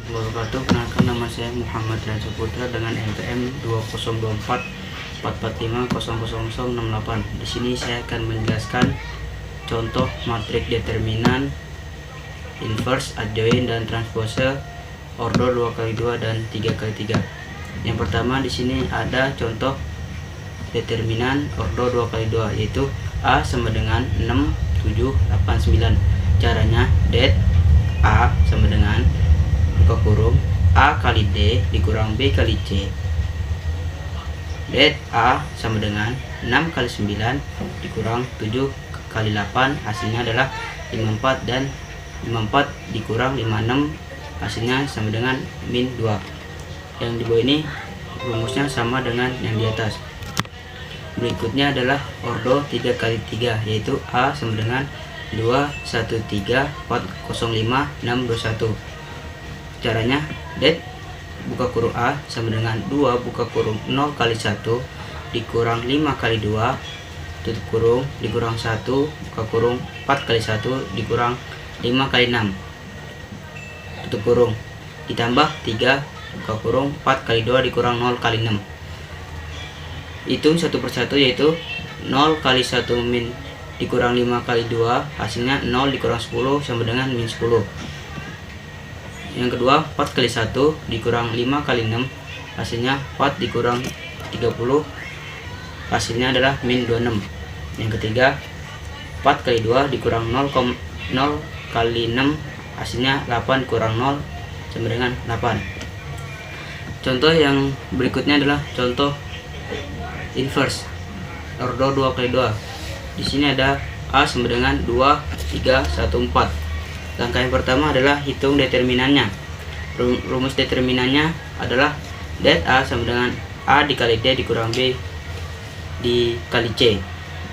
wabarakatuh. Perkenalkan, nama saya Muhammad Raja Putra dengan NPM 2024 445 00068. Di sini saya akan menjelaskan contoh matriks determinan, inverse, adjoint, dan transpose ordo 2x2 dan 3x3. Yang pertama, di sini ada contoh determinan ordo 2x2, yaitu A sama dengan 6, 7, 8, 9. Caranya, det A sama dengan buka kurung A kali D dikurang B kali C. Det A sama dengan 6 kali 9 dikurang 7 kali 8, hasilnya adalah 54, dan 54 dikurang 56 hasilnya sama dengan min 2. Yang di bawah ini rumusnya sama dengan yang di atas. Berikutnya adalah ordo 3x3, yaitu A sama dengan 2, 1, 3, 4, 0, 5, 6, 21. Caranya, det buka kurung A sama dengan 2 buka kurung 0 kali 1 dikurang 5 kali 2 tutup kurung dikurang 1 buka kurung 4 kali 1 dikurang 5 kali 6 tutup kurung ditambah 3 buka kurung 4 kali 2 dikurang 0 kali 6. Hitung satu persatu, yaitu 0 kali 1 min dikurang 5 kali 2 hasilnya 0 dikurang 10 sama dengan min 10. Yang kedua, 4 kali 1 dikurang 5 kali 6 hasilnya 4 dikurang 30 hasilnya adalah min 26. Yang ketiga, 4 kali 2 dikurang 0 kali 6 hasilnya 8 kurang 0 sama dengan 8. Contoh yang berikutnya adalah contoh inverse ordo 2x2. Di sini ada A sama dengan 2, 3, 1, 4. Langkah yang pertama adalah hitung determinannya. Rumus determinannya adalah det A sama dengan A dikali D dikurang B dikali C.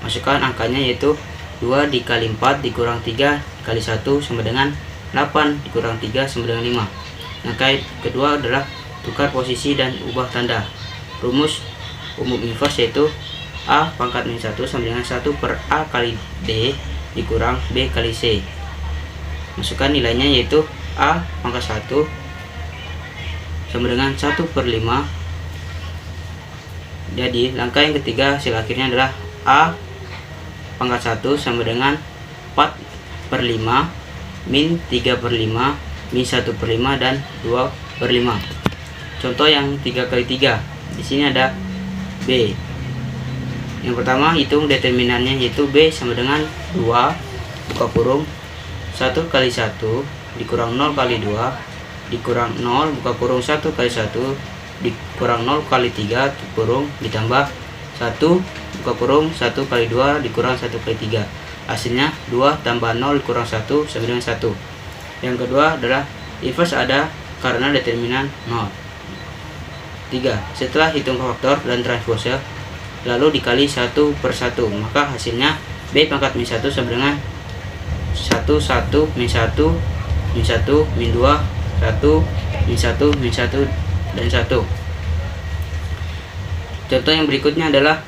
Masukkan angkanya, yaitu 2 dikali 4 dikurang 3 dikali 1 sama dengan 8 dikurang 3 sama dengan 5. Langkah kedua adalah tukar posisi dan ubah tanda. Rumus umum inverse yaitu A pangkat min 1 sama dengan 1 per A kali D dikurang B kali C. Masukkan nilainya, yaitu A pangkat 1 sama dengan 1 per 5. Jadi langkah yang ketiga hasil akhirnya adalah A pangkat 1 sama dengan 4 per 5 min 3 per 5 min 1 per 5 dan 2 per 5. Contoh yang 3x3. Di sini ada B. Yang pertama, hitung determinannya, yaitu B sama dengan 2 buka kurung 1 kali 1 dikurang 0 kali 2 dikurang 0 buka kurung 1 kali 1 dikurang 0 kali 3 tutup kurung ditambah 1 buka kurung 1 kali 2 dikurang 1 kali 3. Hasilnya 2 tambah 0 dikurang 1 sama dengan 1. Yang kedua adalah inverse ada karena determinan 0. 3. Setelah hitung faktor dan transpose lalu dikali 1 per 1, maka hasilnya B pangkat min 1 sama dengan 1, 1, min 1, min 1, min 2, 1, min 1, min 1, dan 1. Contoh yang berikutnya adalah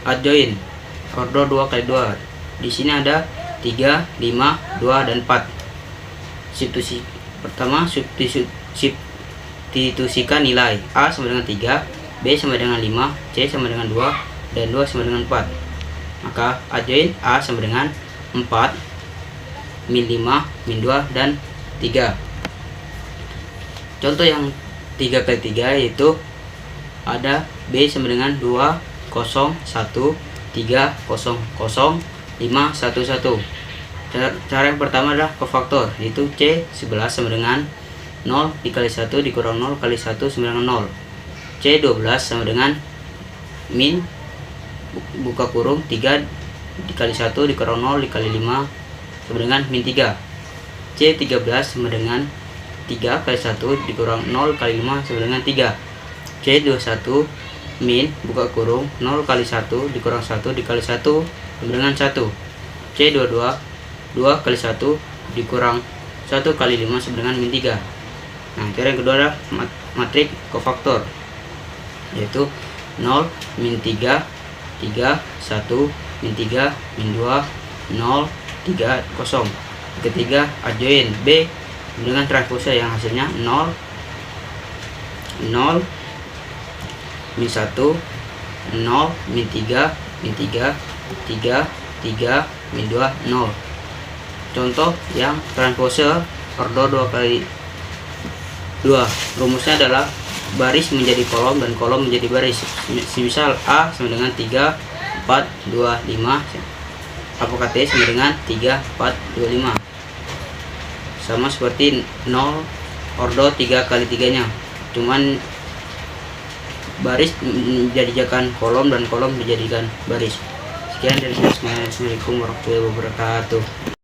adjoint ordo 2x2. Di sini ada 3, 5, 2, dan 4. Substitusi pertama, substitusikan nilai A sama dengan 3, B sama dengan 5, C sama dengan 2, dan 2 sama dengan 4. Maka adjoint A sama dengan 4 min 5, min 2, dan 3. Contoh yang 3x3 yaitu ada B sama dengan 2, 0, 1, 3, 0, 0, 5, 1, 1. Cara yang pertama adalah kofaktor, yaitu C 11 sama dengan 0 dikali 1 dikurang 0 kali 1 sama dengan 0. C 12 sama dengan min buka kurung 3 dikali 1 dikurang 0 dikali 5 sama dengan min 3. C 13 sama dengan 3 kali 1 dikurang 0 kali 5 sama dengan 3. C 21 min buka kurung 0 kali 1 dikurang 1 dikali 1 sama dengan 1. C 22 2 kali 1 dikurang 1 kali 5 sama dengan min 3. Nah, cara yang kedua adalah matriks kofaktor, yaitu 0, min 3, 3, 1, min 3, min 2, 0, 3, 0. Ketiga, adjoint B dengan transpose yang hasilnya 0, 0, min 1, 0, min 3, min 3, 3, 3, min 2, 0. Contoh yang transpose ordo 2 kali 2. Rumusnya adalah baris menjadi kolom dan kolom menjadi baris. Misal A sama dengan 3, 4, 2, 5. Apakah T sama dengan 3, 4, 2, 5. Sama seperti 0 ordo 3 kali 3 nya, cuman baris dijadikan kolom dan kolom dijadikan baris. Sekian dari saya. Assalamualaikum warahmatullahi wabarakatuh.